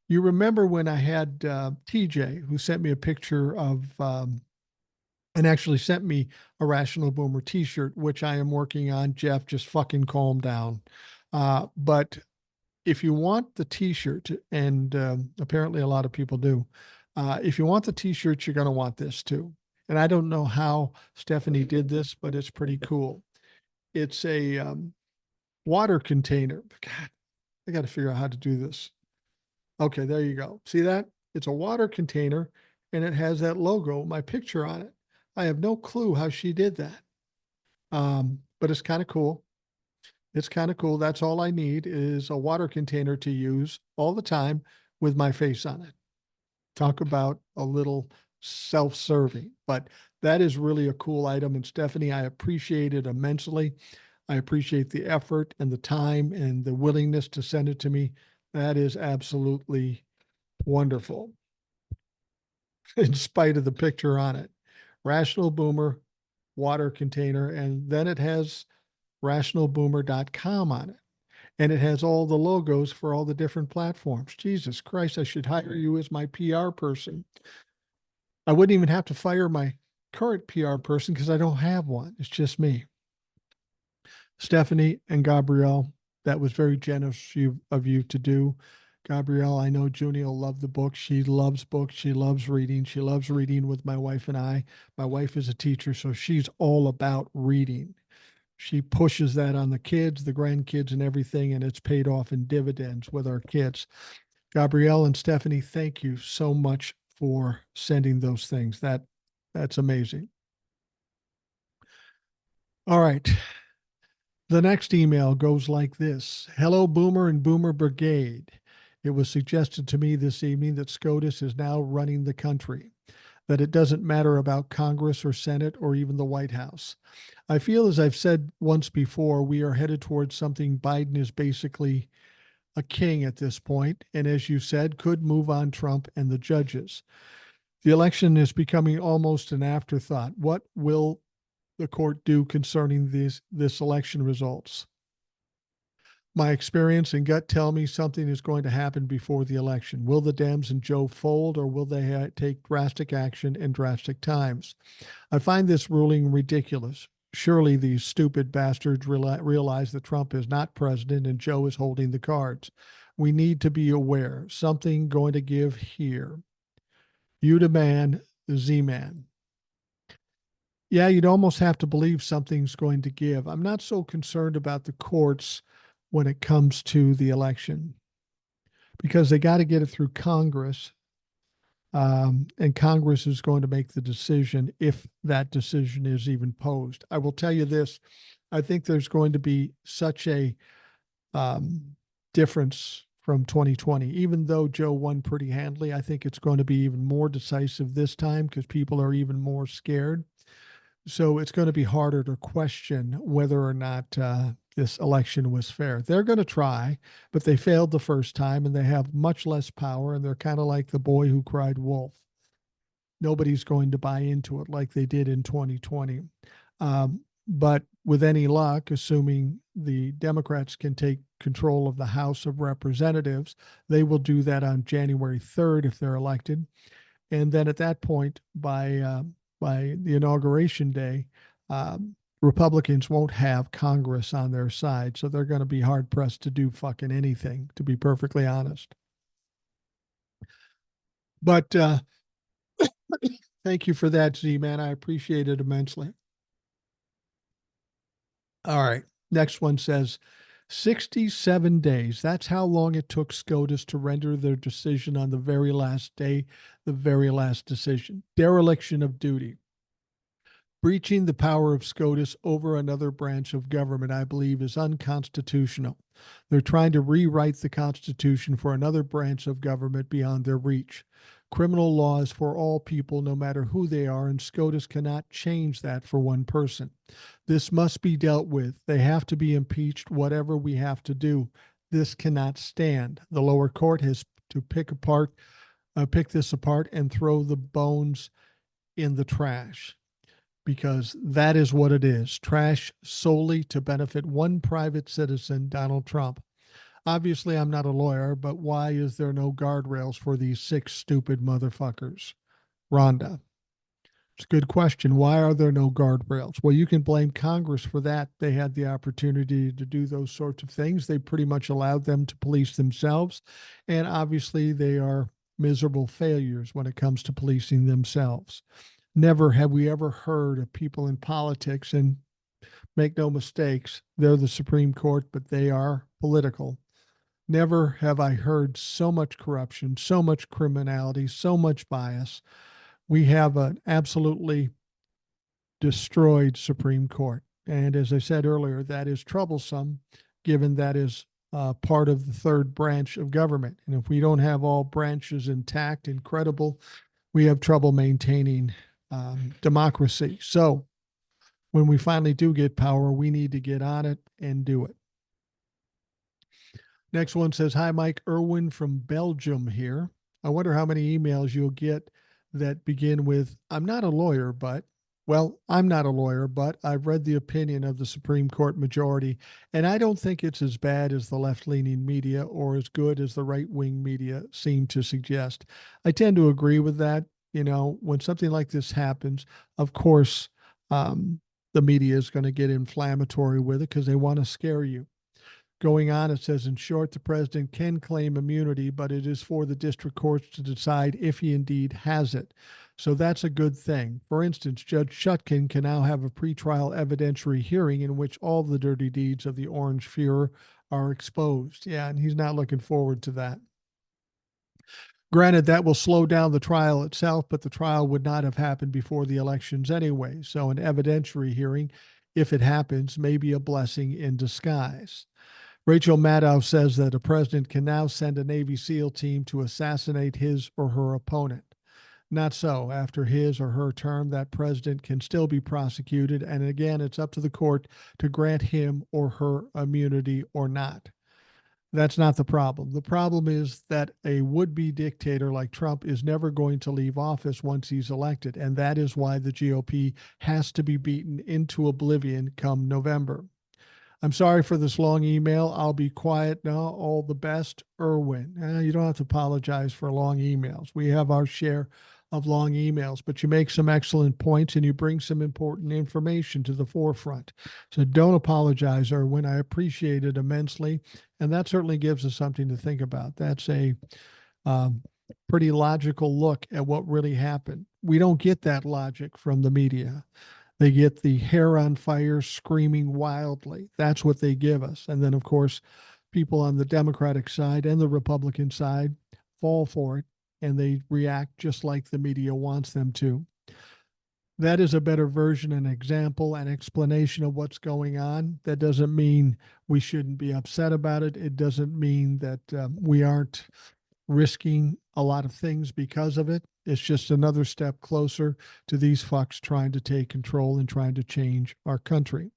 Speaker 1: You remember when I had TJ, who sent me a picture of and actually sent me a Rational Boomer t-shirt, which I am working on. Jeff, just fucking calm down. But if you want the t-shirt, and apparently a lot of people do, if you want the t-shirt, you're going to want this too. And I don't know how Stephanie did this, but it's pretty cool. It's a water container. God, I got to figure out how to do this. Okay, there you go. See that? It's a water container and it has that logo, my picture on it. I have no clue how she did that. but it's kind of cool. It's kind of cool. That's all I need is a water container to use all the time with my face on it. Talk about a little self-serving, but that is really a cool item. And Stephanie, I appreciate it immensely. I appreciate the effort and the time and the willingness to send it to me. That is absolutely wonderful, in spite of the picture on it. Rational Boomer water container, and then it has rationalboomer.com on it. And it has all the logos for all the different platforms. Jesus Christ, I should hire you as my PR person. I wouldn't even have to fire my current PR person because I don't have one. It's just me. Stephanie and Gabrielle, that was very generous of you to do. Gabrielle, I know Junie will love the book. She loves books. She loves reading. She loves reading with my wife and I. My wife is a teacher, so she's all about reading. She pushes that on the kids, the grandkids, and everything, and it's paid off in dividends with our kids. Gabrielle and Stephanie, thank you so much for sending those things. That's amazing. All right. The next email goes like this. Hello, Boomer and Boomer Brigade. It was suggested to me this evening that SCOTUS is now running the country, that it doesn't matter about Congress or Senate or even the White House. I feel, as I've said once before, we are headed towards something Biden is basically a king at this point, and as you said, could move on Trump and the judges. The election is becoming almost an afterthought. What will the court do concerning this election results? My experience and gut tell me something is going to happen before the election. Will the Dems and Joe fold, or will they take drastic action in drastic times? I find this ruling ridiculous. Surely these stupid bastards realize that Trump is not president and Joe is holding the cards. We need to be aware. Something going to give here. You the man, the Z-Man. Yeah, you'd almost have to believe something's going to give. I'm not so concerned about the courts when it comes to the election because they got to get it through Congress. And Congress is going to make the decision if that decision is even posed. I will tell you this. I think there's going to be such a difference from 2020. Even though Joe won pretty handily, I think it's going to be even more decisive this time because people are even more scared. So it's going to be harder to question whether or not this election was fair. They're going to try, but they failed the first time and they have much less power. And they're kind of like the boy who cried wolf. Nobody's going to buy into it like they did in 2020. But with any luck, assuming the Democrats can take control of the House of Representatives, they will do that on January 3rd if they're elected. And then at that point, by the inauguration day, Republicans won't have Congress on their side. So they're going to be hard pressed to do fucking anything, to be perfectly honest. But thank you for that, Z-Man. I appreciate it immensely. All right. Next one says 67 days. That's how long it took SCOTUS to render their decision on the very last day, the very last decision. Dereliction of duty. Breaching the power of SCOTUS over another branch of government, I believe, is unconstitutional. They're trying to rewrite the Constitution for another branch of government beyond their reach. Criminal law is for all people, no matter who they are, and SCOTUS cannot change that for one person. This must be dealt with. They have to be impeached, whatever we have to do. This cannot stand. The lower court has to pick this apart and throw the bones in the trash, because that is what it is. Trash solely to benefit one private citizen, Donald Trump. Obviously, I'm not a lawyer, but why is there no guardrails for these 6 stupid motherfuckers? Rhonda. It's a good question. Why are there no guardrails? Well, you can blame Congress for that. They had the opportunity to do those sorts of things. They pretty much allowed them to police themselves. And obviously, they are miserable failures when it comes to policing themselves. Never have we ever heard of people in politics, and make no mistakes, they're the Supreme Court, but they are political. Never have I heard so much corruption, so much criminality, so much bias. We have an absolutely destroyed Supreme Court. And as I said earlier, that is troublesome, given that is part of the third branch of government. And if we don't have all branches intact and credible, we have trouble maintaining democracy. So when we finally do get power, we need to get on it and do it. Next one says, "Hi, Mike. Irwin from Belgium here. I wonder how many emails you'll get that begin with, 'I'm not a lawyer, but,' well, I'm not a lawyer, but I've read the opinion of the Supreme Court majority, and I don't think it's as bad as the left leaning media or as good as the right wing media seem to suggest." I tend to agree with that. When something like this happens, of course, the media is going to get inflammatory with it because they want to scare you. Going on, it says, "In short, the president can claim immunity, but it is for the district courts to decide if he indeed has it. So that's a good thing. For instance, Judge Shutkin can now have a pretrial evidentiary hearing in which all the dirty deeds of the Orange Fuhrer are exposed." Yeah, and he's not looking forward to that. Granted, that will slow down the trial itself, but the trial would not have happened before the elections anyway. So an evidentiary hearing, if it happens, may be a blessing in disguise. Rachel Maddow says that a president can now send a Navy SEAL team to assassinate his or her opponent. Not so. After his or her term, that president can still be prosecuted. And again, it's up to the court to grant him or her immunity or not. That's not the problem. The problem is that a would-be dictator like Trump is never going to leave office once he's elected. And that is why the GOP has to be beaten into oblivion come November. "I'm sorry for this long email. I'll be quiet now. All the best, Irwin." You don't have to apologize for long emails. We have our share of long emails, but you make some excellent points and you bring some important information to the forefront. So don't apologize, Irwin. I appreciate it immensely. And that certainly gives us something to think about. That's a um, pretty logical look at what really happened. We don't get that logic from the media. They get the hair on fire, screaming wildly. That's what they give us. And then, of course, people on the Democratic side and the Republican side fall for it, and they react just like the media wants them to. That is a better version, an example, an explanation of what's going on. That doesn't mean we shouldn't be upset about it. It doesn't mean that we aren't risking a lot of things because of it. It's just another step closer to these fucks trying to take control and trying to change our country.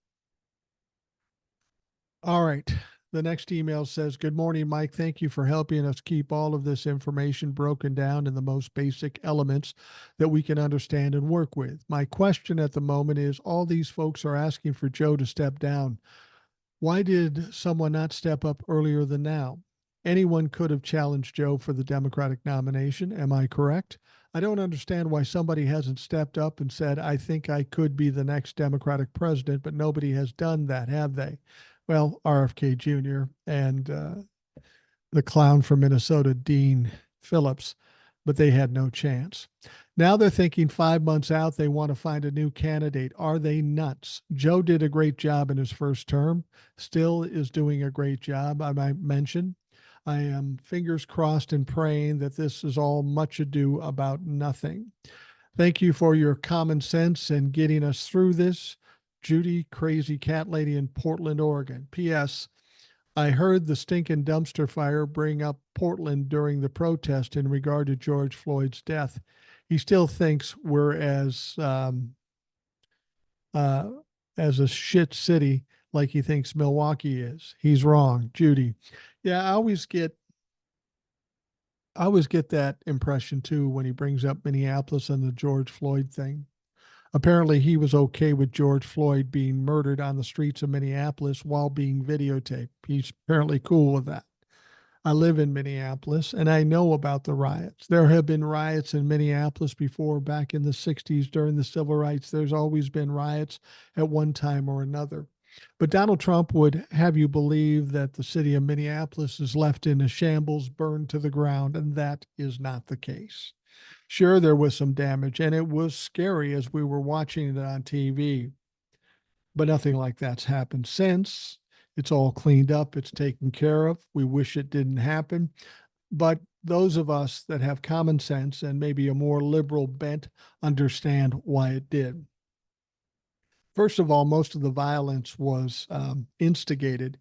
Speaker 1: All right. The next email says, "Good morning, Mike. Thank you for helping us keep all of this information broken down in the most basic elements that we can understand and work with. My question at the moment is, all these folks are asking for Joe to step down. Why did someone not step up earlier than now? Anyone could have challenged Joe for the Democratic nomination. Am I correct? I don't understand why somebody hasn't stepped up and said, 'I think I could be the next Democratic president,' but nobody has done that, have they?" Well, RFK Jr. and the clown from Minnesota, Dean Phillips, but they had no chance. Now they're thinking 5 months out, they want to find a new candidate. Are they nuts? Joe did a great job in his first term, still is doing a great job, I might mention. I am fingers crossed and praying that this is all much ado about nothing. Thank you for your common sense and getting us through this. Judy, crazy cat lady in Portland, Oregon. P.S. I heard the stinking dumpster fire bring up Portland during the protest in regard to George Floyd's death. He still thinks we're uh, as a shit city like he thinks Milwaukee is. He's wrong, Judy. Yeah, I always get that impression too when he brings up Minneapolis and the George Floyd thing. Apparently, he was okay with George Floyd being murdered on the streets of Minneapolis while being videotaped. He's apparently cool with that. I live in Minneapolis and I know about the riots. There have been riots in Minneapolis before, back in the 60s during the civil rights. There's always been riots at one time or another. But Donald Trump would have you believe that the city of Minneapolis is left in a shambles, burned to the ground, and that is not the case. Sure, there was some damage, and it was scary as we were watching it on TV, but nothing like that's happened since. It's all cleaned up, it's taken care of. We wish it didn't happen, but those of us that have common sense and maybe a more liberal bent understand why it did. First of all, most of the violence was instigated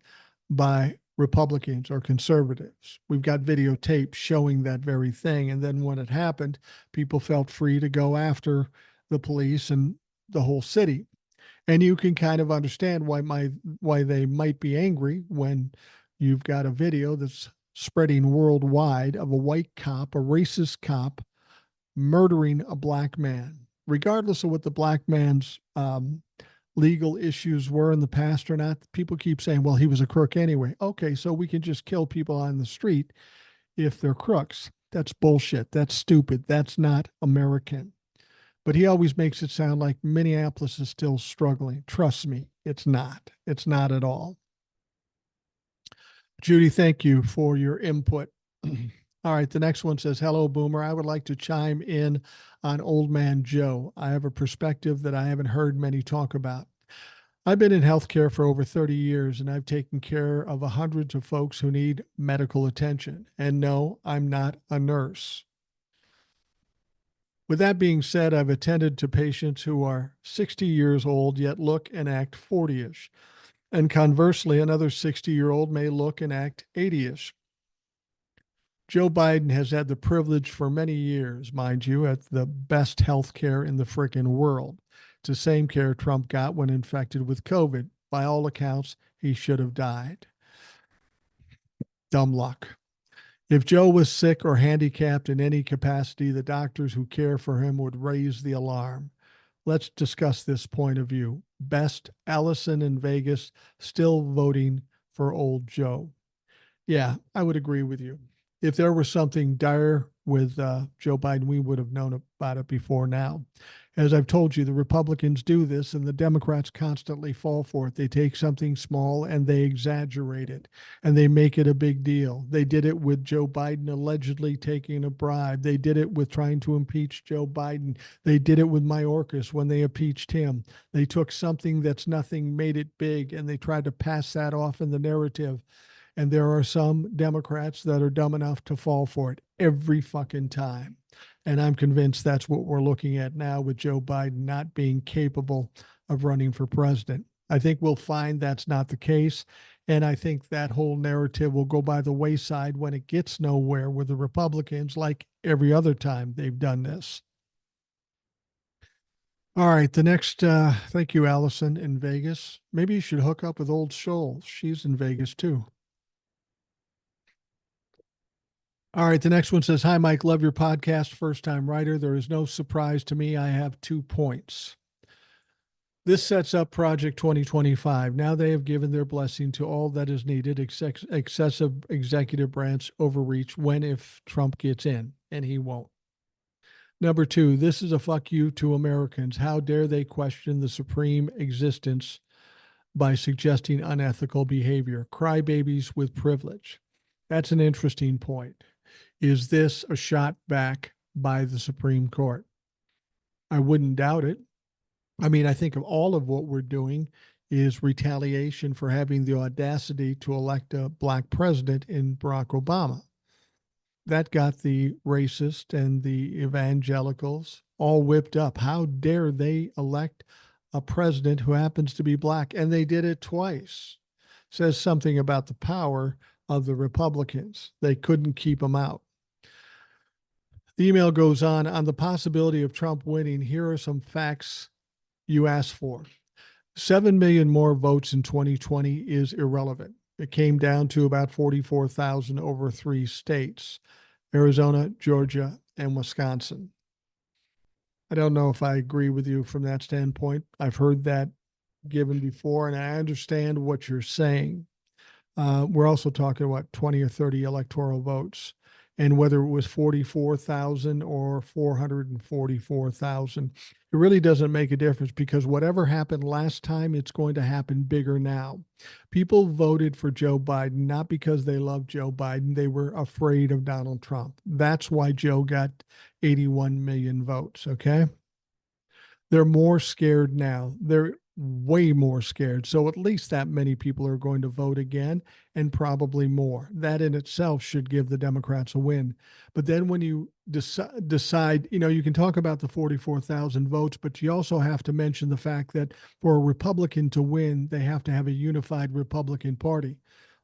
Speaker 1: by Republicans or conservatives. We've got videotape showing that very thing. And then when it happened, people felt free to go after the police and the whole city. And you can kind of understand why they might be angry when you've got a video that's spreading worldwide of a white cop, a racist cop, murdering a black man, regardless of what the black man's legal issues were in the past or not. People keep saying, well, he was a crook anyway. Okay, so we can just kill people on the street if they're crooks. That's bullshit. That's stupid. That's not American. But he always makes it sound like Minneapolis is still struggling. Trust me, it's not. It's not at all. Judy, thank you for your input. All right, the next one says, hello, Boomer. I would like to chime in on Old Man Joe. I have a perspective that I haven't heard many talk about. I've been in healthcare for over 30 years, and I've taken care of hundreds of folks who need medical attention. And no, I'm not a nurse. With that being said, I've attended to patients who are 60 years old yet look and act 40-ish. And conversely, another 60-year-old may look and act 80-ish. Joe Biden has had the privilege for many years, mind you, at the best health care in the frickin' world. It's the same care Trump got when infected with COVID. By all accounts, he should have died. Dumb luck. If Joe was sick or handicapped in any capacity, the doctors who care for him would raise the alarm. Let's discuss this point of view. Best, Allison in Vegas, still voting for old Joe. Yeah, I would agree with you. If there was something dire with Joe Biden, we would have known about it before now. As I've told you, the Republicans do this and the Democrats constantly fall for it. They take something small and they exaggerate it and they make it a big deal. They did it with Joe Biden allegedly taking a bribe. They did it with trying to impeach Joe Biden. They did it with Mayorkas when they impeached him. They took something that's nothing, made it big, and they tried to pass that off in the narrative. And there are some Democrats that are dumb enough to fall for it every fucking time. And I'm convinced that's what we're looking at now with Joe Biden not being capable of running for president. I think we'll find that's not the case. And I think that whole narrative will go by the wayside when it gets nowhere with the Republicans, like every other time they've done this. All right, the next, thank you, Allison in Vegas. Maybe you should hook up with old Shoal. She's in Vegas too. All right, the next one says, hi, Mike, love your podcast, first time writer. There is no surprise to me. I have 2 points. This sets up Project 2025. Now they have given their blessing to all that is needed, excessive executive branch overreach when if Trump gets in, and he won't. Number 2, this is a fuck you to Americans. How dare they question the supreme existence by suggesting unethical behavior? Crybabies with privilege. That's an interesting point. Is this a shot back by the Supreme Court? I wouldn't doubt it. I mean, I think of all of what we're doing is retaliation for having the audacity to elect a black president in Barack Obama. That got the racist and the evangelicals all whipped up. How dare they elect a president who happens to be black? And they did it twice. Says something about the power of the Republicans. They couldn't keep him out. The email goes on the possibility of Trump winning. Here are some facts you asked for. 7 million more votes in 2020 is irrelevant. It came down to about 44,000 over 3 states, Arizona, Georgia, and Wisconsin. I don't know if I agree with you from that standpoint. I've heard that given before, and I understand what you're saying. We're also talking about 20 or 30 electoral votes. And whether it was 44,000 or 444,000, it really doesn't make a difference because whatever happened last time, it's going to happen bigger now. People voted for Joe Biden, not because they loved Joe Biden. They were afraid of Donald Trump. That's why Joe got 81 million votes, okay? They're more scared now. way more scared. So at least that many people are going to vote again, and probably more. That in itself should give the Democrats a win. But then when you decide, you can talk about the 44,000 votes, but you also have to mention the fact that for a Republican to win, they have to have a unified Republican Party.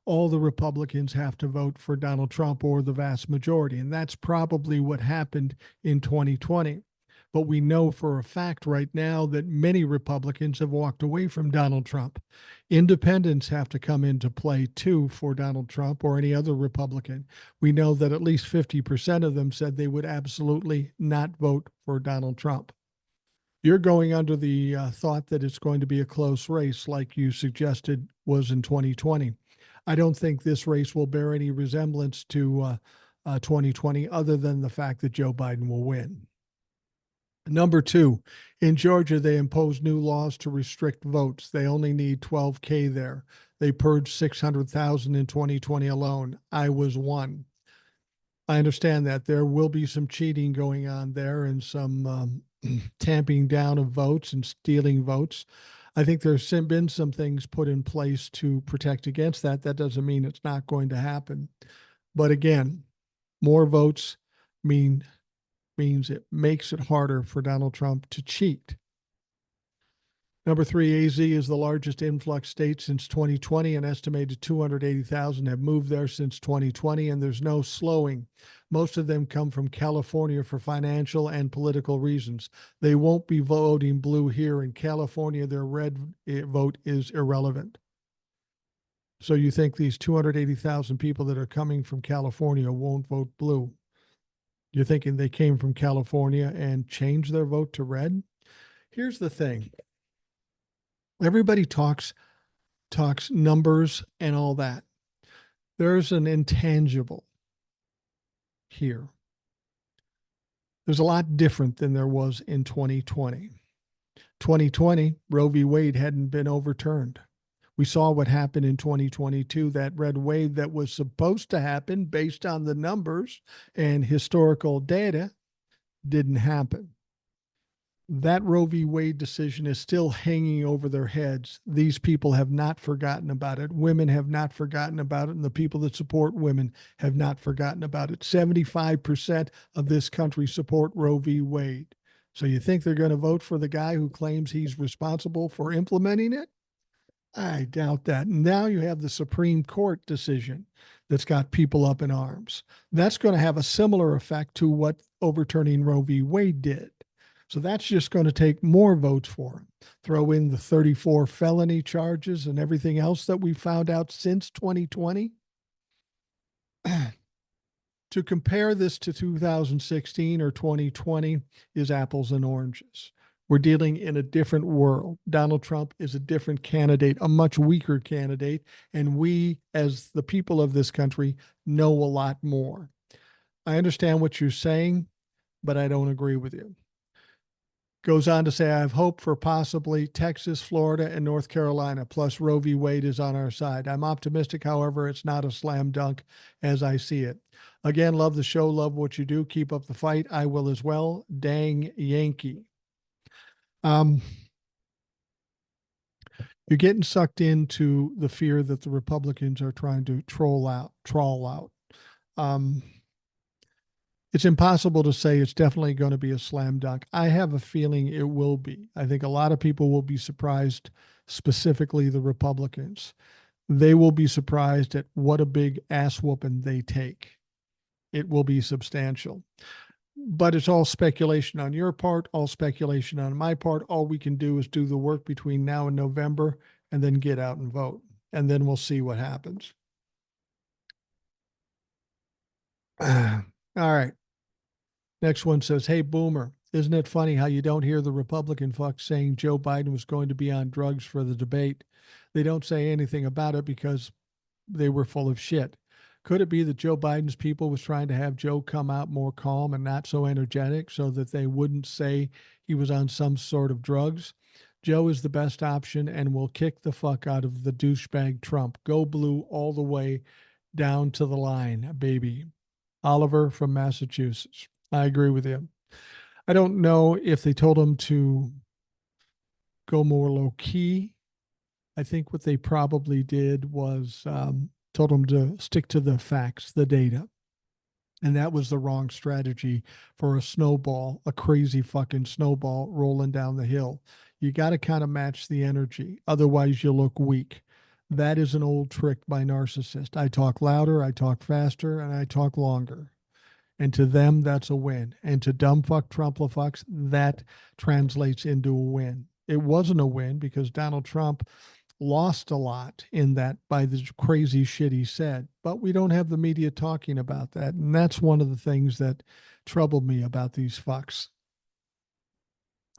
Speaker 1: All the Republicans have to vote for Donald Trump, or the vast majority. And that's probably what happened in 2020. But we know for a fact right now that many Republicans have walked away from Donald Trump. Independents have to come into play too for Donald Trump or any other Republican. We know that at least 50% of them said they would absolutely not vote for Donald Trump. You're going under the thought that it's going to be a close race, like you suggested was in 2020. I don't think this race will bear any resemblance to 2020, other than the fact that Joe Biden will win. Number two, in Georgia, they imposed new laws to restrict votes. They only need 12K there. They purged 600,000 in 2020 alone. I was one. I understand that there will be some cheating going on there, and some tamping down of votes and stealing votes. I think there's been some things put in place to protect against that. That doesn't mean it's not going to happen. But again, more votes means it makes it harder for Donald Trump to cheat. Number three, AZ is the largest influx state since 2020. An estimated 280,000 have moved there since 2020, and there's no slowing. Most of them come from California for financial and political reasons. They won't be voting blue here. In California, their red vote is irrelevant. So you think these 280,000 people that are coming from California won't vote blue? You're thinking they came from California and changed their vote to red? Here's the thing. Everybody talks numbers and all that. There's an intangible here. There's a lot different than there was in 2020. 2020, Roe v. Wade hadn't been overturned. We saw what happened in 2022. That red wave that was supposed to happen based on the numbers and historical data didn't happen. That Roe v. Wade decision is still hanging over their heads. These people have not forgotten about it. Women have not forgotten about it, and the people that support women have not forgotten about it. 75% of this country support Roe v. Wade. So you think they're going to vote for the guy who claims he's responsible for implementing it? I doubt that. Now you have the Supreme Court decision that's got people up in arms. That's going to have a similar effect to what overturning Roe v. Wade did. So that's just going to take more votes for him. Throw in the 34 felony charges and everything else that we found out since 2020. To compare this to 2016 or 2020 is apples and oranges. We're dealing in a different world. Donald Trump is a different candidate, a much weaker candidate, and we, as the people of this country, know a lot more. I understand what you're saying, but I don't agree with you. Goes on to say, I have hope for possibly Texas, Florida, and North Carolina, plus Roe v. Wade is on our side. I'm optimistic, however, it's not a slam dunk as I see it. Again, love the show, love what you do. Keep up the fight. I will as well. Dang Yankee. You're getting sucked into the fear that the Republicans are trying to trawl out. It's impossible to say it's definitely going to be a slam dunk. I have a feeling it will be. I think a lot of people will be surprised, specifically the Republicans. They will be surprised at what a big ass whooping they take. It will be substantial. But it's all speculation on your part, all speculation on my part. All we can do is do the work between now and November and then get out and vote. And then we'll see what happens. All right. Next one says, hey, Boomer, isn't it funny how you don't hear the Republican fucks saying Joe Biden was going to be on drugs for the debate? They don't say anything about it because they were full of shit. Could it be that Joe Biden's people was trying to have Joe come out more calm and not so energetic so that they wouldn't say he was on some sort of drugs? Joe is the best option and will kick the fuck out of the douchebag Trump. Go blue all the way down to the line, baby. Oliver from Massachusetts. I agree with you. I don't know if they told him to go more low key. I think what they probably did was told them to stick to the facts, the data. And that was the wrong strategy for a snowball, a crazy fucking snowball rolling down the hill. You got to kind of match the energy. Otherwise, you look weak. That is an old trick by narcissists. I talk louder, I talk faster, and I talk longer. And to them, that's a win. And to dumb fuck Trumplafucks, that translates into a win. It wasn't a win because Donald Trump lost a lot in that by the crazy shit he said. But we don't have the media talking about that. And that's one of the things that troubled me about these fucks.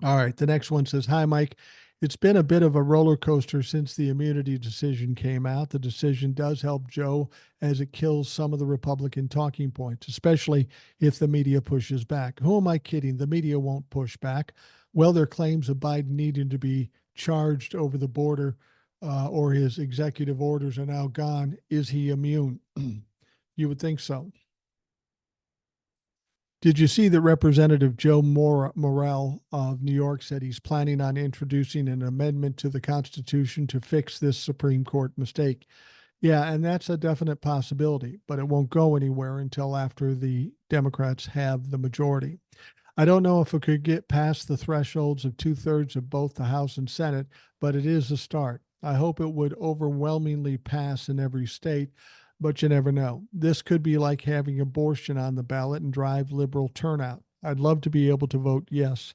Speaker 1: All right. The next one says, Hi, Mike. It's been a bit of a roller coaster since the immunity decision came out. The decision does help Joe as it kills some of the Republican talking points, especially if the media pushes back. Who am I kidding? The media won't push back. Well, their claims of Biden needing to be charged over the border or his executive orders are now gone. Is he immune? You would think so. Did you see that Representative Joe Morrell of New York said he's planning on introducing an amendment to the Constitution to fix this Supreme Court mistake? Yeah, and that's a definite possibility, but it won't go anywhere until after the Democrats have the majority. I don't know if it could get past the thresholds of 2/3 of both the House and Senate, but it is a start. I hope it would overwhelmingly pass in every state, but you never know. This could be like having abortion on the ballot and drive liberal turnout. I'd love to be able to vote yes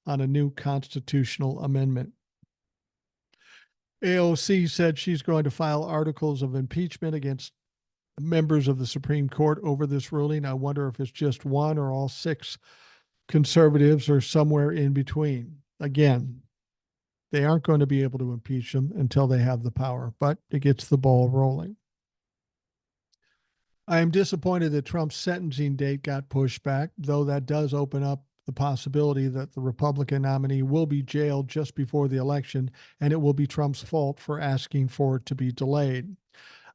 Speaker 1: on a new constitutional amendment. AOC said she's going to file articles of impeachment against members of the Supreme Court over this ruling. I wonder if it's just one or all six conservatives or somewhere in between. Again, they aren't going to be able to impeach them until they have the power, but it gets the ball rolling. I am disappointed that Trump's sentencing date got pushed back, though that does open up the possibility that the Republican nominee will be jailed just before the election, and it will be Trump's fault for asking for it to be delayed.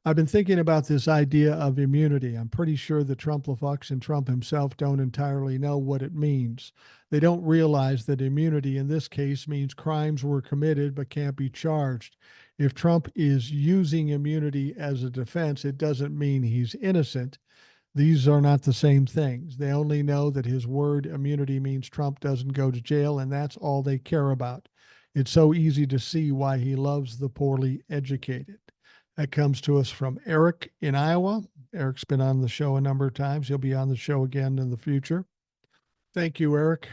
Speaker 1: I've been thinking about this idea of immunity. I'm pretty sure the Trumplafucks and Trump himself don't entirely know what it means. They don't realize that immunity in this case means crimes were committed but can't be charged. If Trump is using immunity as a defense, it doesn't mean he's innocent. These are not the same things. They only know that his word immunity means Trump doesn't go to jail, and that's all they care about. It's so easy to see why he loves the poorly educated. That comes to us from Eric in Iowa. Eric's been on the show a number of times. He'll be on the show again in the future. Thank you, Eric.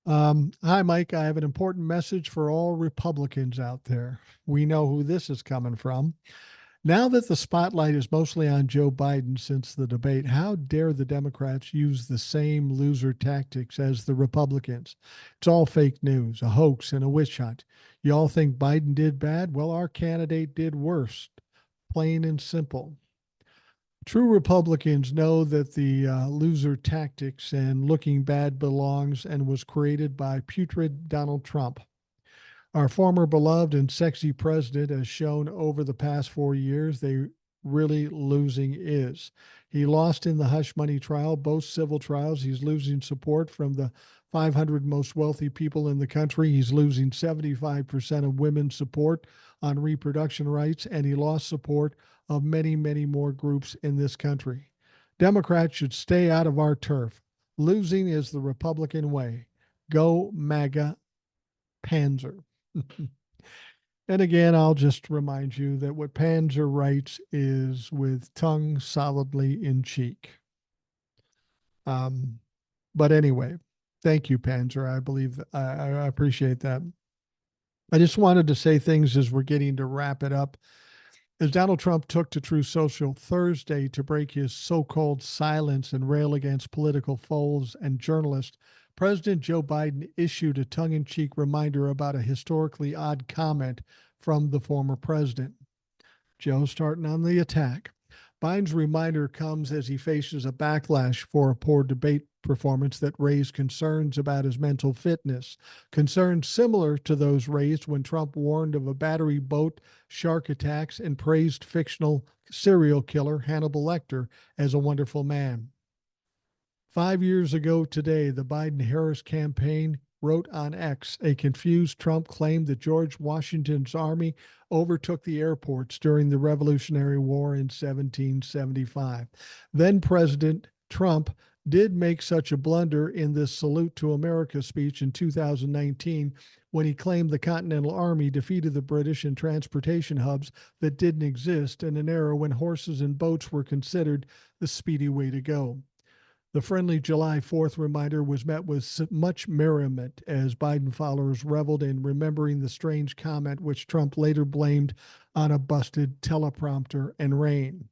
Speaker 1: Hi, Mike. I have an important message for all Republicans out there. We know who this is coming from. Now that the spotlight is mostly on Joe Biden since the debate, how dare the Democrats use the same loser tactics as the Republicans? It's all fake news, a hoax, and a witch hunt. You all think Biden did bad? Well, our candidate did worse, plain and simple. True Republicans know that the loser tactics and looking bad belongs and was created by putrid Donald Trump. Our former beloved and sexy president has shown over the past 4 years they really losing is. He lost in the hush money trial, both civil trials. He's losing support from the 500 most wealthy people in the country. He's losing 75% of women's support on reproduction rights, and he lost support of many, many more groups in this country. Democrats should stay out of our turf. Losing is the Republican way. Go MAGA Panzer. And again, I'll just remind you that what Panzer writes is with tongue solidly in cheek. But anyway, thank you, Panzer. I believe I appreciate that. I just wanted to say things as we're getting to wrap it up. As Donald Trump took to Truth Social Thursday to break his so-called silence and rail against political foes and journalists, President Joe Biden issued a tongue-in-cheek reminder about a historically odd comment from the former president. Joe starting on the attack. Biden's reminder comes as he faces a backlash for a poor debate performance that raised concerns about his mental fitness, concerns similar to those raised when Trump warned of a battery boat shark attacks and praised fictional serial killer Hannibal Lecter as a wonderful man. 5 years ago today, the Biden-Harris campaign wrote on X, a confused Trump claimed that George Washington's army overtook the airports during the Revolutionary War in 1775. Then President Trump did make such a blunder in this Salute to America speech in 2019 when he claimed the Continental Army defeated the British in transportation hubs that didn't exist in an era when horses and boats were considered the speedy way to go. The friendly July 4th reminder was met with much merriment as Biden followers reveled in remembering the strange comment, which Trump later blamed on a busted teleprompter and rain.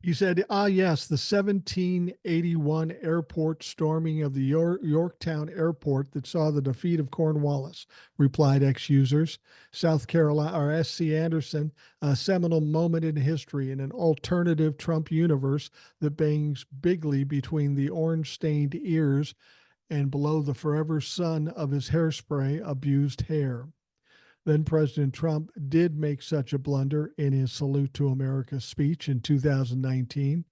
Speaker 1: He said, yes, the 1781 airport storming of the Yorktown airport that saw the defeat of Cornwallis, replied ex users. South Carolina, or S.C. Anderson, a seminal moment in history in an alternative Trump universe that bangs bigly between the orange stained ears and below the forever sun of his hairspray abused hair. Then President Trump did make such a blunder in his Salute to America speech in 2019.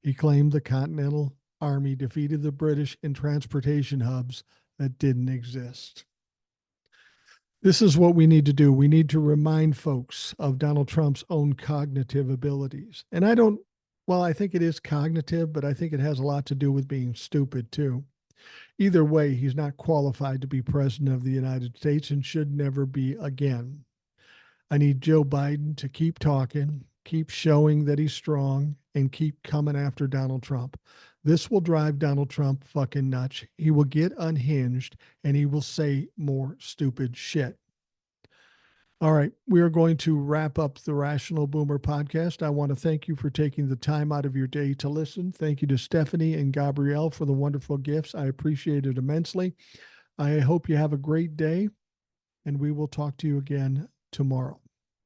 Speaker 1: He claimed the Continental Army defeated the British in transportation hubs that didn't exist. This is what we need to do. We need to remind folks of Donald Trump's own cognitive abilities. And I think it is cognitive, but I think it has a lot to do with being stupid too. Either way, he's not qualified to be president of the United States and should never be again. I need Joe Biden to keep talking, keep showing that he's strong, and keep coming after Donald Trump. This will drive Donald Trump fucking nuts. He will get unhinged and he will say more stupid shit. All right, we are going to wrap up the Rational Boomer podcast. I want to thank you for taking the time out of your day to listen. Thank you to Stephanie and Gabrielle for the wonderful gifts. I appreciate it immensely. I hope you have a great day, and we will talk to you again tomorrow.